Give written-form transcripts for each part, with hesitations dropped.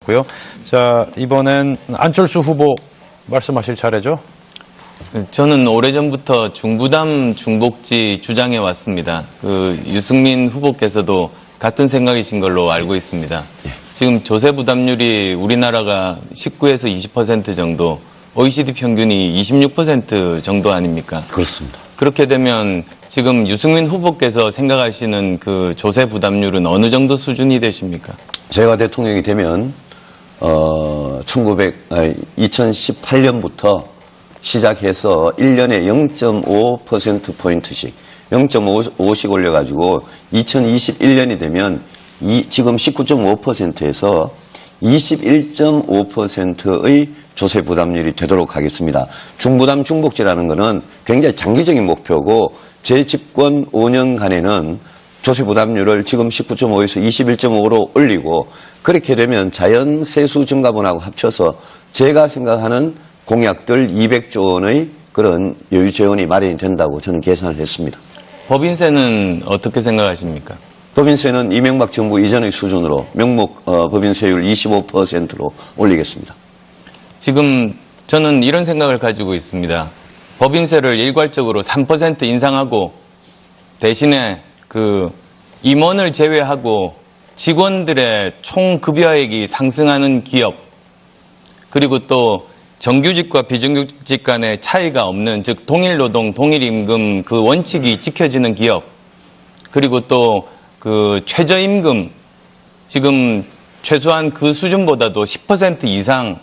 고요. 자, 이번엔 안철수 후보 말씀하실 차례죠? 저는 오래전부터 중부담 중복지 주장해 왔습니다. 유승민 후보께서도 같은 생각이신 걸로 알고 있습니다. 지금 조세 부담률이 우리나라가 19에서 20% 정도, OECD 평균이 26% 정도 아닙니까? 그렇습니다. 그렇게 되면 지금 유승민 후보께서 생각하시는 그 조세 부담률은 어느 정도 수준이 되십니까? 제가 대통령이 되면 2018년부터 시작해서 1년에 0.5%포인트씩 0.5씩 올려가지고 2021년이 되면 지금 19.5%에서 21.5%의 조세 부담률이 되도록 하겠습니다. 중부담 중복지라는 것은 굉장히 장기적인 목표고 제 집권 5년간에는 조세 부담률을 지금 19.5에서 21.5로 올리고 그렇게 되면 자연 세수 증가분하고 합쳐서 제가 생각하는 공약들 200조 원의 그런 여유 재원이 마련이 된다고 저는 계산을 했습니다. 법인세는 어떻게 생각하십니까? 법인세는 이명박 정부 이전의 수준으로 명목 법인세율 25%로 올리겠습니다. 지금 저는 이런 생각을 가지고 있습니다. 법인세를 일괄적으로 3% 인상하고 대신에 임원을 제외하고 직원들의 총 급여액이 상승하는 기업, 그리고 또 정규직과 비정규직 간의 차이가 없는, 즉 동일노동, 동일임금 그 원칙이 지켜지는 기업, 그리고 또 최저임금, 지금 최소한 그 수준보다도 10% 이상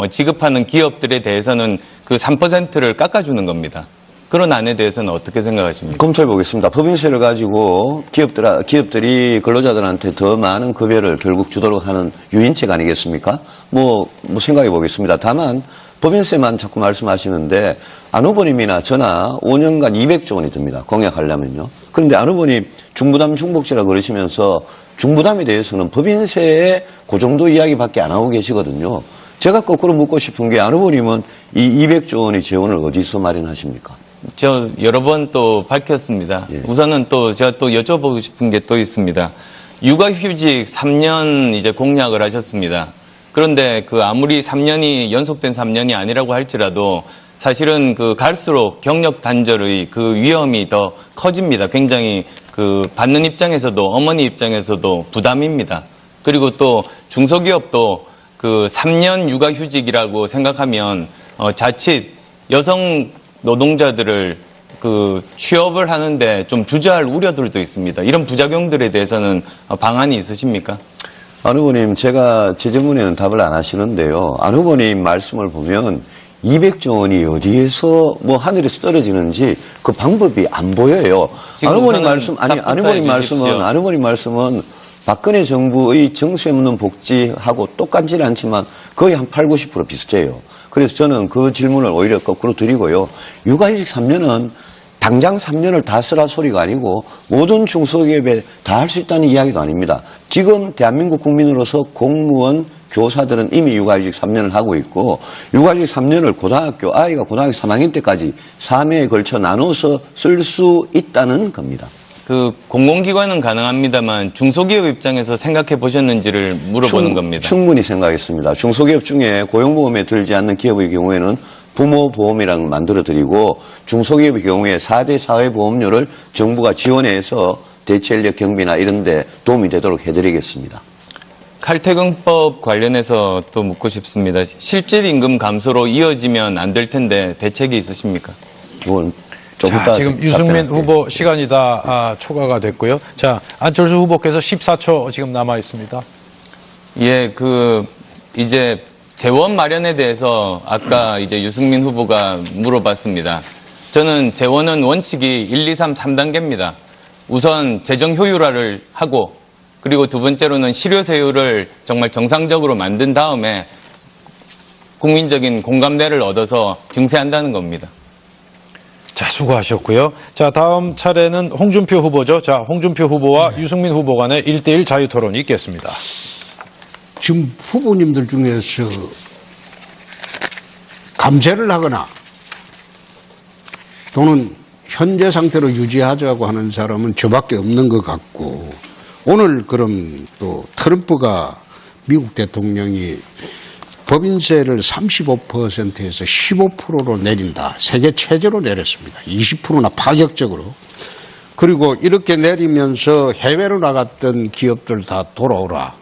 지급하는 기업들에 대해서는 그 3%를 깎아주는 겁니다. 그런 안에 대해서는 어떻게 생각하십니까? 검토해 보겠습니다. 법인세를 가지고 기업들이 근로자들한테 더 많은 급여를 결국 주도록 하는 유인책 아니겠습니까? 뭐 생각해 보겠습니다. 다만 법인세만 자꾸 말씀하시는데 안 후보님이나 저나 5년간 200조 원이 듭니다. 공약하려면요. 그런데 안 후보님 중부담 중복지라 그러시면서 중부담에 대해서는 법인세의 그 정도 이야기밖에 안 하고 계시거든요. 제가 거꾸로 묻고 싶은 게 안 후보님은 이 200조 원의 재원을 어디서 마련하십니까? 저 여러 번 또 밝혔습니다. 예. 우선은 또 제가 또 여쭤보고 싶은 게 또 있습니다. 육아휴직 3년 이제 공약을 하셨습니다. 그런데 아무리 3년이 연속된 3년이 아니라고 할지라도 사실은 갈수록 경력 단절의 위험이 더 커집니다. 굉장히 받는 입장에서도 어머니 입장에서도 부담입니다. 그리고 또 중소기업도 3년 육아휴직이라고 생각하면 자칫 여성 노동자들을 취업을 하는데 좀 주저할 우려들도 있습니다. 이런 부작용들에 대해서는 방안이 있으십니까? 안 후보님, 제가 제 질문에는 답을 안 하시는데요. 안 후보님 말씀을 보면 200조 원이 어디에서 하늘에서 떨어지는지 그 방법이 안 보여요. 안 후보님 말씀은 박근혜 정부의 정세 없는 복지하고 똑같지는 않지만 거의 한 8, 90% 비슷해요. 그래서 저는 그 질문을 오히려 거꾸로 드리고요. 육아휴직 3년은 당장 3년을 다 쓰라 소리가 아니고 모든 중소기업에 다 할 수 있다는 이야기도 아닙니다. 지금 대한민국 국민으로서 공무원, 교사들은 이미 육아휴직 3년을 하고 있고 육아휴직 3년을 아이가 고등학교 3학년 때까지 3회에 걸쳐 나눠서 쓸 수 있다는 겁니다. 공공기관은 가능합니다만 중소기업 입장에서 생각해 보셨는지를 물어보는 겁니다. 충분히 생각했습니다. 중소기업 중에 고용보험에 들지 않는 기업의 경우에는 부모보험이라는 걸 만들어드리고 중소기업의 경우에 4대 사회보험료를 정부가 지원해서 대체인력 경비나 이런 데 도움이 되도록 해드리겠습니다. 칼퇴근법 관련해서 또 묻고 싶습니다. 실질 임금 감소로 이어지면 안 될 텐데 대책이 있으십니까? 자, 지금 유승민 후보 시간이 다 초과가 됐고요. 자, 안철수 후보께서 14초 지금 남아 있습니다. 예, 이제 재원 마련에 대해서 아까 이제 유승민 후보가 물어봤습니다. 저는 재원은 원칙이 1, 2, 3, 3단계입니다. 우선 재정 효율화를 하고 그리고 두 번째로는 실효세율을 정말 정상적으로 만든 다음에 국민적인 공감대를 얻어서 증세한다는 겁니다. 자, 수고하셨고요. 자, 다음 차례는 홍준표 후보죠. 자, 홍준표 후보와 유승민 후보 간의 1대1 자유토론이 있겠습니다. 지금 후보님들 중에서 감세를 하거나 또는 현재 상태로 유지하자고 하는 사람은 저밖에 없는 것 같고 오늘 그럼 또 트럼프가 미국 대통령이 법인세를 35%에서 15%로 내린다. 세계 최저로 내렸습니다. 20%나 파격적으로. 그리고 이렇게 내리면서 해외로 나갔던 기업들 다 돌아오라.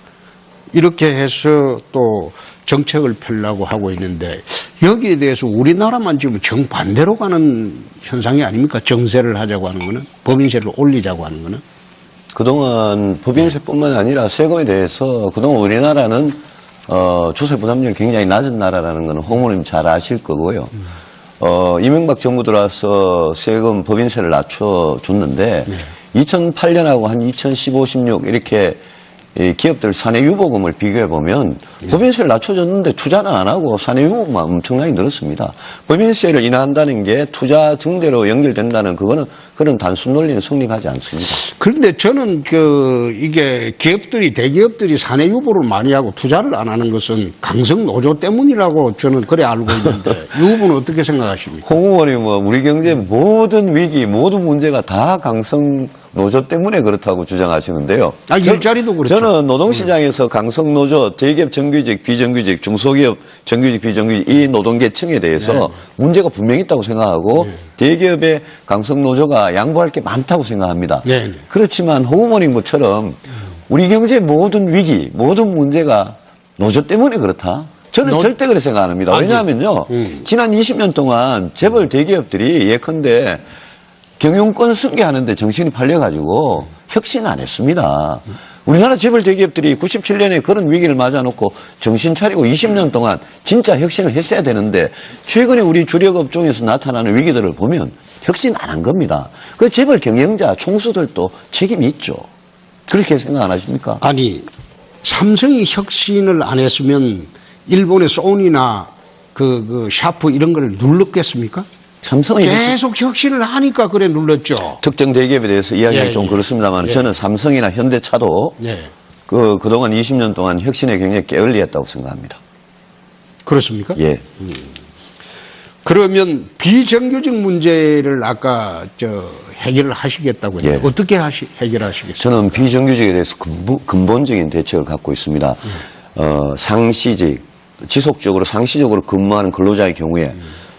이렇게 해서 또 정책을 펴려고 하고 있는데 여기에 대해서 우리나라만 지금 정반대로 가는 현상이 아닙니까? 정세를 하자고 하는 거는, 법인세를 올리자고 하는 거는. 그동안 법인세뿐만 아니라 세금에 대해서 그동안 우리나라는 조세 부담률이 굉장히 낮은 나라라는 것은 홍 의원님 잘 아실 거고요. 이명박 정부 들어와서 세금 법인세를 낮춰줬는데 2008년하고 한 2015, 16 이렇게 이 기업들 사내유보금을 비교해보면 법인세를 낮춰줬는데 투자는 안 하고 사내유보금만 엄청나게 늘었습니다. 법인세를 인하한다는 게 투자 증대로 연결된다는 그거는 그런 단순 논리는 성립하지 않습니다. 그런데 저는 이게 대기업들이 사내유보를 많이 하고 투자를 안 하는 것은 강성 노조 때문이라고 저는 그래 알고 있는데 이 부분은 어떻게 생각하십니까? 홍 의원이 우리 경제 모든 위기, 모든 문제가 다 강성 노조 때문에 그렇다고 주장하시는데요. 일자리도 그렇죠. 저는 노동시장에서 강성 노조, 대기업 정규직, 비정규직, 중소기업 정규직, 비정규직 이 노동계층에 대해서 문제가 분명히 있다고 생각하고 대기업의 강성 노조가 양보할 게 많다고 생각합니다. 그렇지만 홍 의원님처럼 우리 경제의 모든 위기, 모든 문제가 노조 때문에 그렇다. 저는 절대 그렇게 생각 안 합니다. 왜냐하면요. 지난 20년 동안 재벌 대기업들이 예컨대 경영권 승계하는데 정신이 팔려가지고 혁신 안 했습니다. 우리나라 재벌 대기업들이 97년에 그런 위기를 맞아놓고 정신 차리고 20년 동안 진짜 혁신을 했어야 되는데 최근에 우리 주력 업종에서 나타나는 위기들을 보면 혁신 안 한 겁니다. 그 재벌 경영자 총수들도 책임이 있죠. 그렇게 생각 안 하십니까? 아니, 삼성이 혁신을 안 했으면 일본의 소니나 샤프 이런 걸 눌렀겠습니까? 삼성이 계속 혁신을 하니까 그래 눌렀죠. 특정 대기업에 대해서 이야기하기 좀 그렇습니다만 저는 삼성이나 현대차도 그동안 20년 동안 혁신에 굉장히 게을리했다고 생각합니다. 그렇습니까? 예. 그러면 비정규직 문제를 아까 해결을 하시겠다고 했는데 어떻게 해결하시겠어요? 저는 비정규직에 대해서 근본적인 대책을 갖고 있습니다. 상시직, 지속적으로 상시적으로 근무하는 근로자의 경우에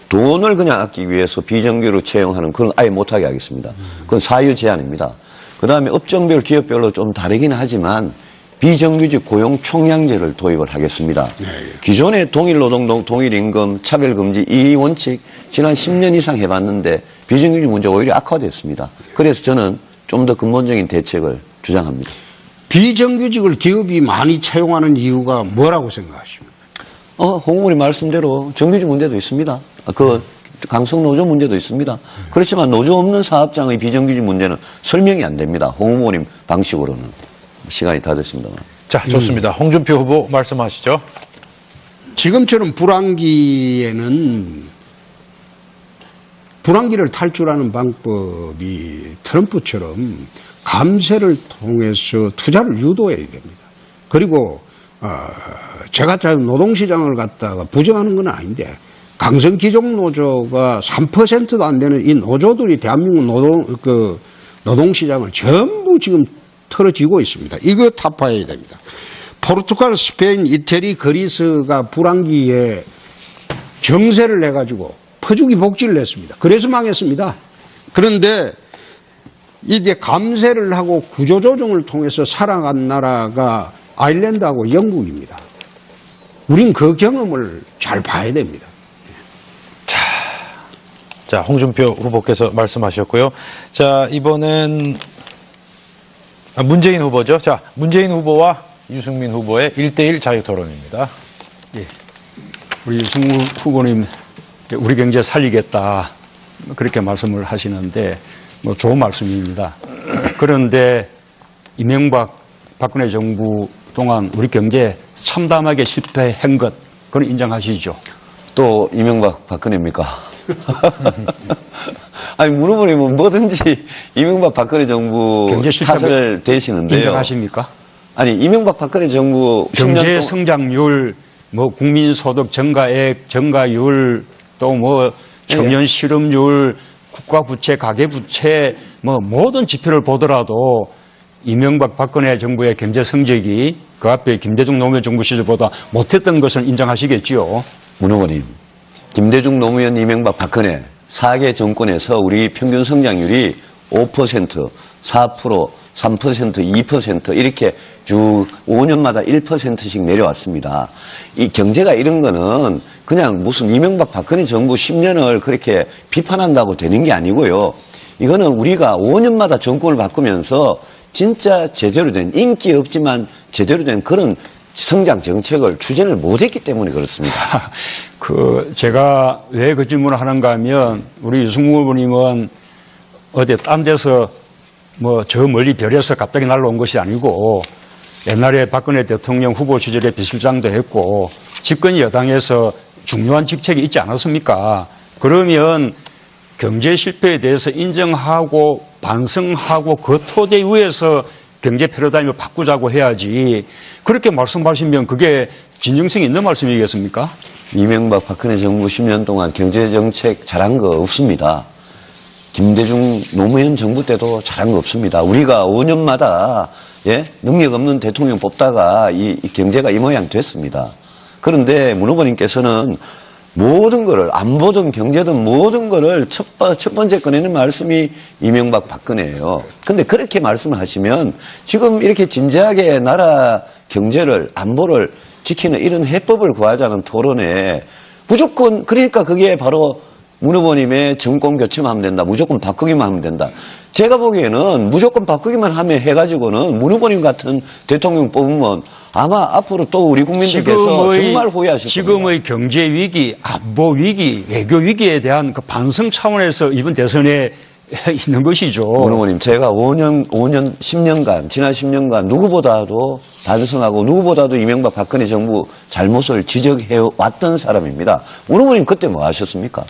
돈을 그냥 아끼기 위해서 비정규로 채용하는 그건 아예 못하게 하겠습니다. 그건 사유 제한입니다. 그 다음에 업종별, 기업별로 좀 다르긴 하지만 비정규직 고용 총량제를 도입을 하겠습니다. 기존의 동일 노동, 동일 임금, 차별 금지 이 원칙 지난 10년 이상 해봤는데 비정규직 문제가 오히려 악화됐습니다. 그래서 저는 좀 더 근본적인 대책을 주장합니다. 비정규직을 기업이 많이 채용하는 이유가 뭐라고 생각하십니까? 홍 의원님 말씀대로 정규직 문제도 있습니다. 강성 노조 문제도 있습니다. 그렇지만 노조 없는 사업장의 비정규직 문제는 설명이 안 됩니다. 홍 의원님 방식으로는. 시간이 다 됐습니다. 자, 좋습니다. 홍준표 후보 말씀하시죠. 지금처럼 불황기를 탈출하는 방법이 트럼프처럼 감세를 통해서 투자를 유도해야 됩니다. 그리고 제가 노동시장을 갖다가 부정하는 건 아닌데 강성 기종 노조가 3%도 안 되는 이 노조들이 대한민국 노동시장을 전부 지금 털어지고 있습니다. 이거 타파해야 됩니다. 포르투갈, 스페인, 이태리, 그리스가 불황기에 정세를 내가지고 퍼주기 복지를 냈습니다. 그래서 망했습니다. 그런데 이게 감세를 하고 구조조정을 통해서 살아간 나라가 아일랜드하고 영국입니다. 우린 그 경험을 잘 봐야 됩니다. 자, 홍준표 후보께서 말씀하셨고요. 자, 이번엔 문재인 후보죠. 자, 문재인 후보와 유승민 후보의 1대1 자유토론입니다. 예. 우리 유승민 후보님, 우리 경제 살리겠다. 그렇게 말씀을 하시는데, 좋은 말씀입니다. 그런데 이명박, 박근혜 정부 동안 우리 경제 참담하게 실패한 것, 그건 인정하시죠? 또 이명박, 박근혜입니까? 아니, 물어보면 뭐든지 이명박, 박근혜 정부 탓을 대시는데요. 인정하십니까? 아니, 이명박, 박근혜 정부 경제 성장률, 국민소득 증가액, 증가율, 또 청년 실업률, 국가 부채, 가계 부채, 모든 지표를 보더라도 이명박 박근혜 정부의 경제 성적이 그 앞에 김대중 노무현 정부 시절보다 못했던 것은 인정하시겠지요. 문 후보님, 김대중 노무현 이명박 박근혜 4개 정권에서 우리 평균 성장률이 5%, 4%, 3%, 2% 이렇게 쭉 5년마다 1%씩 내려왔습니다. 이 경제가 이런 거는 그냥 무슨 이명박 박근혜 정부 10년을 그렇게 비판한다고 되는 게 아니고요. 이거는 우리가 5년마다 정권을 바꾸면서 진짜 제대로 된, 인기 없지만 제대로 된 그런 성장 정책을 추진을 못했기 때문에 그렇습니다. 제가 왜 그 질문을 하는가 하면 우리 유승민 후보님은 어디 딴 데서 뭐 저 멀리 별에서 갑자기 날라온 것이 아니고 옛날에 박근혜 대통령 후보 시절에 비서실장도 했고 집권 여당에서 중요한 직책이 있지 않았습니까? 그러면 경제 실패에 대해서 인정하고 반성하고 그 토대 위에서 경제 패러다임을 바꾸자고 해야지 그렇게 말씀하시면 그게 진정성이 있는 말씀이겠습니까? 이명박 박근혜 정부 10년 동안 경제정책 잘한 거 없습니다. 김대중 노무현 정부 때도 잘한 거 없습니다. 우리가 5년마다 능력 없는 대통령 뽑다가 이 경제가 이 모양 됐습니다. 그런데 문 후보님께서는 모든 거를 안보든 경제든 모든 거를 첫 번째 꺼내는 말씀이 이명박 박근혜예요. 근데 그렇게 말씀을 하시면 지금 이렇게 진지하게 나라 경제를 안보를 지키는 이런 해법을 구하자는 토론에 무조건 그러니까 그게 바로 문 후보님의 정권 교체만 하면 된다. 무조건 바꾸기만 하면 된다. 제가 보기에는 무조건 바꾸기만 하면 해가지고는 문 후보님 같은 대통령 뽑으면 아마 앞으로 또 우리 국민들께서 정말 후회하실 겁니다. 지금의 경제 위기, 안보 위기, 외교 위기에 대한 그 반성 차원에서 이번 대선에 있는 것이죠. 문 후보님, 제가 10년간, 지난 10년간 누구보다도 반성하고 누구보다도 이명박 박근혜 정부 잘못을 지적해 왔던 사람입니다. 문 후보님 그때 뭐 하셨습니까?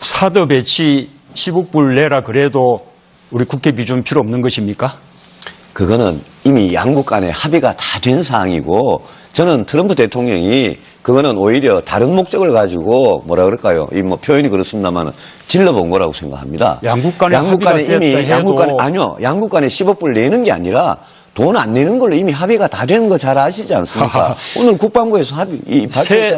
사드 배치 10억 불 내라 그래도 우리 국회 비준 필요 없는 것입니까? 그거는 이미 양국 간에 합의가 다 된 사항이고 저는 트럼프 대통령이 그거는 오히려 다른 목적을 가지고 뭐라 그럴까요? 이 뭐 표현이 그렇습니다만 질러본 거라고 생각합니다. 양국 간에 합의가 이미 됐다 양국 간에 해도 아니요. 양국 간에 10억 불 내는 게 아니라 돈 안 내는 걸로 이미 합의가 다 된 거 잘 아시지 않습니까? 오늘 국방부에서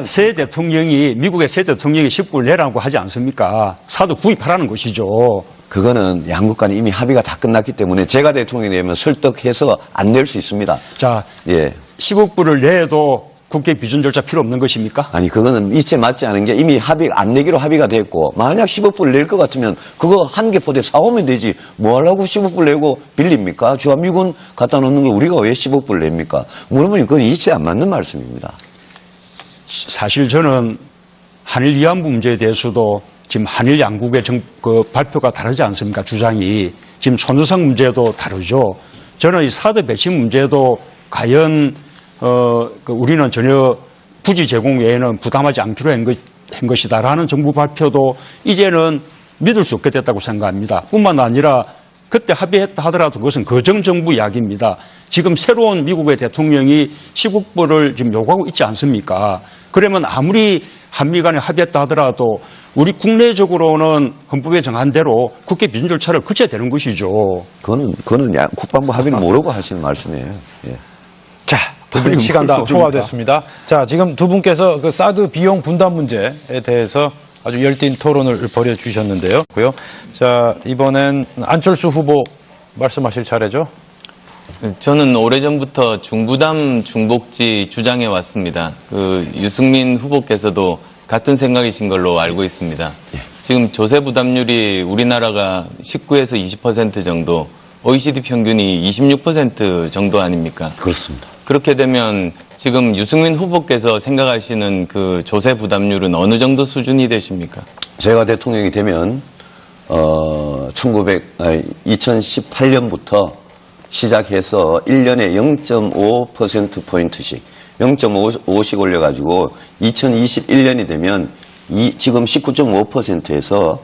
새 대통령이 미국의 새 대통령이 10불 내라고 하지 않습니까? 사드 구입하라는 것이죠. 그거는 양국 간에 이미 합의가 다 끝났기 때문에 제가 대통령이 되면 설득해서 안 낼 수 있습니다. 자, 예. 10억 불을 내도 국회 비준 절차 필요 없는 것입니까? 아니 그거는 이체 맞지 않은 게 이미 안 내기로 합의가 됐고 만약 10억 불 낼 것 같으면 그거 한 개 포대 사오면 되지 뭐 하려고 10억 불 내고 빌립니까? 주한미군 갖다 놓는 걸 우리가 왜 10억 불 냅니까? 물어보니 그건 이체 안 맞는 말씀입니다. 사실 저는 한일 위안부 문제에 대해서도 지금 한일 양국의 그 발표가 다르지 않습니까? 주장이. 지금 손해상 문제도 다르죠. 저는 이 사드 배치 문제도 과연 우리는 전혀 부지 제공 외에는 부담하지 않기로 한 것이다라는 정부 발표도 이제는 믿을 수 없게 됐다고 생각합니다. 뿐만 아니라 그때 합의했다 하더라도 그것은 거정정부 이야기입니다. 지금 새로운 미국의 대통령이 10억 불을 지금 요구하고 있지 않습니까? 그러면 아무리 한미 간에 합의했다 하더라도 우리 국내적으로는 헌법에 정한 대로 국회 비준 절차를 거쳐야 되는 것이죠. 그거는 국방부 합의는 모르고 하시는 말씀이에요. 예. 자, 두 분 시간 다 초과됐습니다. 자, 지금 두 분께서 그 사드 비용 분담 문제에 대해서 아주 열띤 토론을 벌여주셨는데요. 자, 이번엔 안철수 후보 말씀하실 차례죠. 저는 오래전부터 중부담 중복지 주장해 왔습니다. 유승민 후보께서도 같은 생각이신 걸로 알고 있습니다. 지금 조세 부담률이 우리나라가 19에서 20% 정도, OECD 평균이 26% 정도 아닙니까? 그렇습니다. 그렇게 되면 지금 유승민 후보께서 생각하시는 그 조세 부담률은 어느 정도 수준이 되십니까? 제가 대통령이 되면 2018년부터 시작해서 1년에 0.5%포인트씩 0.5씩 올려가지고 2021년이 되면 지금 19.5%에서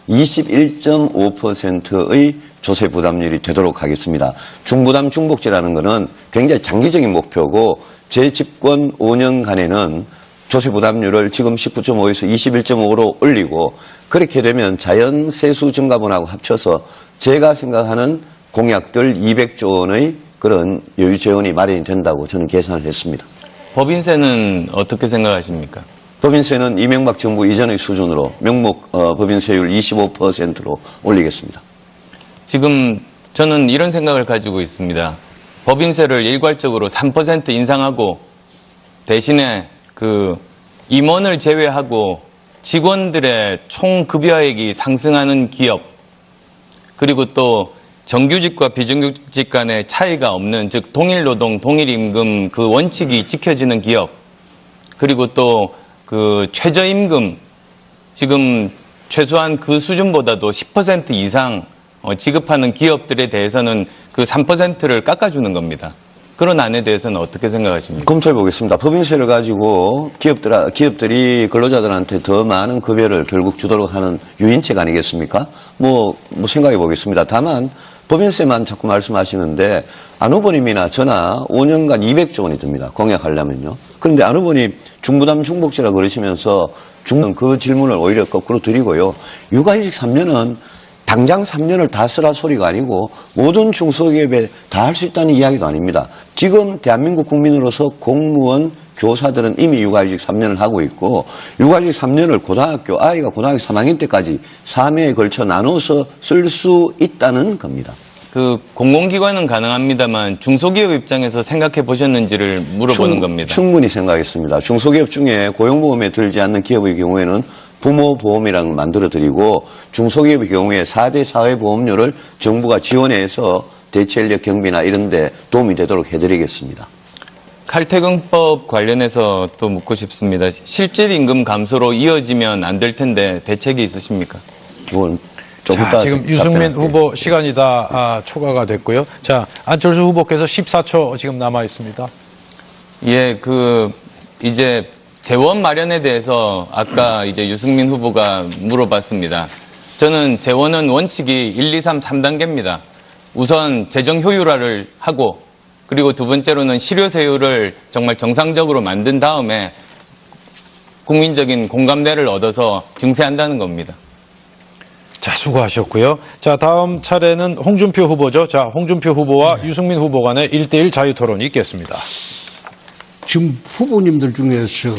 21.5%의 조세 부담률이 되도록 하겠습니다. 중부담 중복지라는 것은 굉장히 장기적인 목표고 제 집권 5년간에는 조세 부담률을 지금 19.5에서 21.5로 올리고 그렇게 되면 자연 세수 증가분하고 합쳐서 제가 생각하는 공약들 200조 원의 그런 여유 재원이 마련이 된다고 저는 계산을 했습니다. 법인세는 어떻게 생각하십니까? 법인세는 이명박 정부 이전의 수준으로 명목 법인세율 25%로 올리겠습니다. 지금 저는 이런 생각을 가지고 있습니다. 법인세를 일괄적으로 3% 인상하고 대신에 그 임원을 제외하고 직원들의 총 급여액이 상승하는 기업, 그리고 또 정규직과 비정규직 간의 차이가 없는, 즉 동일노동, 동일임금 그 원칙이 지켜지는 기업, 그리고 또 그 최저임금 지금 최소한 그 수준보다도 10% 이상 지급하는 기업들에 대해서는 그 3%를 깎아주는 겁니다. 그런 안에 대해서는 어떻게 생각하십니까? 검토해 보겠습니다. 법인세를 가지고 기업들이 근로자들한테 더 많은 급여를 결국 주도록 하는 유인책 아니겠습니까? 뭐 생각해 보겠습니다. 다만 법인세만 자꾸 말씀하시는데 안 후보님이나 저나 5년간 200조 원이 듭니다. 공약하려면요. 그런데 안 후보님 중부담 중복지라 그러시면서 그 질문을 오히려 거꾸로 드리고요. 육아휴직 3년은 당장 3년을 다 쓰라 소리가 아니고 모든 중소기업에 다 할 수 있다는 이야기도 아닙니다. 지금 대한민국 국민으로서 공무원, 교사들은 이미 육아휴직 3년을 하고 있고 육아휴직 3년을 아이가 고등학교 3학년 때까지 3회에 걸쳐 나눠서 쓸 수 있다는 겁니다. 그 공공기관은 가능합니다만 중소기업 입장에서 생각해 보셨는지를 물어보는 겁니다. 충분히 생각했습니다. 중소기업 중에 고용보험에 들지 않는 기업의 경우에는 부모보험이라는 걸 만들어드리고 중소기업의 경우에 4대 사회보험료를 정부가 지원해서 대체인력 경비나 이런 데 도움이 되도록 해드리겠습니다. 칼퇴근법 관련해서 또 묻고 싶습니다. 실질 임금 감소로 이어지면 안 될 텐데 대책이 있으십니까? 자, 지금 유승민 후보 시간이 다 초과가 됐고요. 자, 안철수 후보께서 14초 지금 남아 있습니다. 예, 이제 재원 마련에 대해서 아까 이제 유승민 후보가 물어봤습니다. 저는 재원은 원칙이 1, 2, 3, 3단계입니다. 우선 재정 효율화를 하고 그리고 두 번째로는 실효세율을 정말 정상적으로 만든 다음에 국민적인 공감대를 얻어서 증세한다는 겁니다. 자, 수고하셨고요. 자, 다음 차례는 홍준표 후보죠. 자, 홍준표 후보와 유승민 후보 간의 1대1 자유토론이 있겠습니다. 지금 후보님들 중에서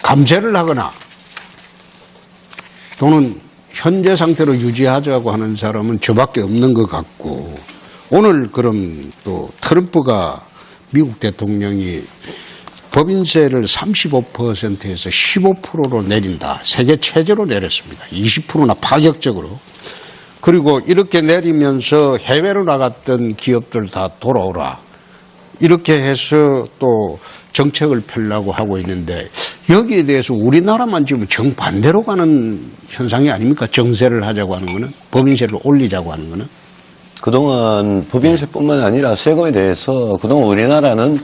감세를 하거나 또는 현재 상태로 유지하자고 하는 사람은 저밖에 없는 것 같고, 오늘 그럼 또 트럼프가 미국 대통령이 법인세를 35%에서 15%로 내린다. 세계 최저로 내렸습니다. 20%나 파격적으로. 그리고 이렇게 내리면서 해외로 나갔던 기업들 다 돌아오라. 이렇게 해서 또 정책을 펴려고 하고 있는데, 여기에 대해서 우리나라만 지금 정반대로 가는 현상이 아닙니까? 정세를 하자고 하는 거는, 법인세를 올리자고 하는 거는. 그동안 법인세뿐만 아니라 세금에 대해서 그동안 우리나라는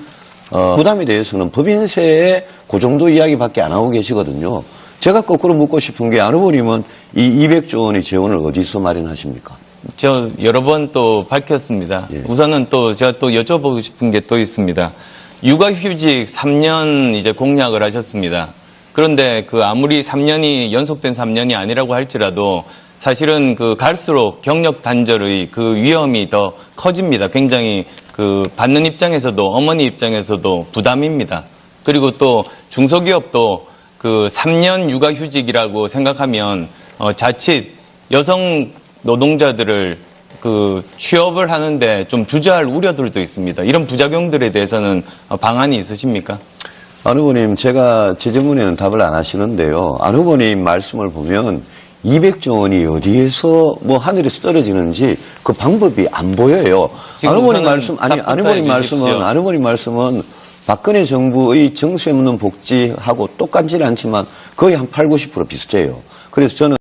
부담에 대해서는 법인세의 그 정도 이야기밖에 안 하고 계시거든요. 제가 거꾸로 묻고 싶은 게 안 후보님은 이 200조 원의 재원을 어디서 마련하십니까? 저 여러 번 또 밝혔습니다. 예. 우선은 또 제가 또 여쭤보고 싶은 게 또 있습니다. 육아휴직 3년 이제 공약을 하셨습니다. 그런데 그 아무리 3년이 연속된 3년이 아니라고 할지라도 사실은 그 갈수록 경력 단절의 그 위험이 더 커집니다. 굉장히 그 받는 입장에서도 어머니 입장에서도 부담입니다. 그리고 또 중소기업도 그 3년 육아휴직이라고 생각하면 자칫 여성 노동자들을 그 취업을 하는데 좀 주저할 우려들도 있습니다. 이런 부작용들에 대해서는 방안이 있으십니까? 안 후보님, 제가 제 질문에는 답을 안 하시는데요. 안 후보님 말씀을 보면 200조 원이 어디에서 뭐 하늘에서 떨어지는지 그 방법이 안 보여요. 안 후보님 말씀은 박근혜 정부의 정세 없는 복지하고 똑같지는 않지만 거의 한 80, 90% 비슷해요. 그래서 저는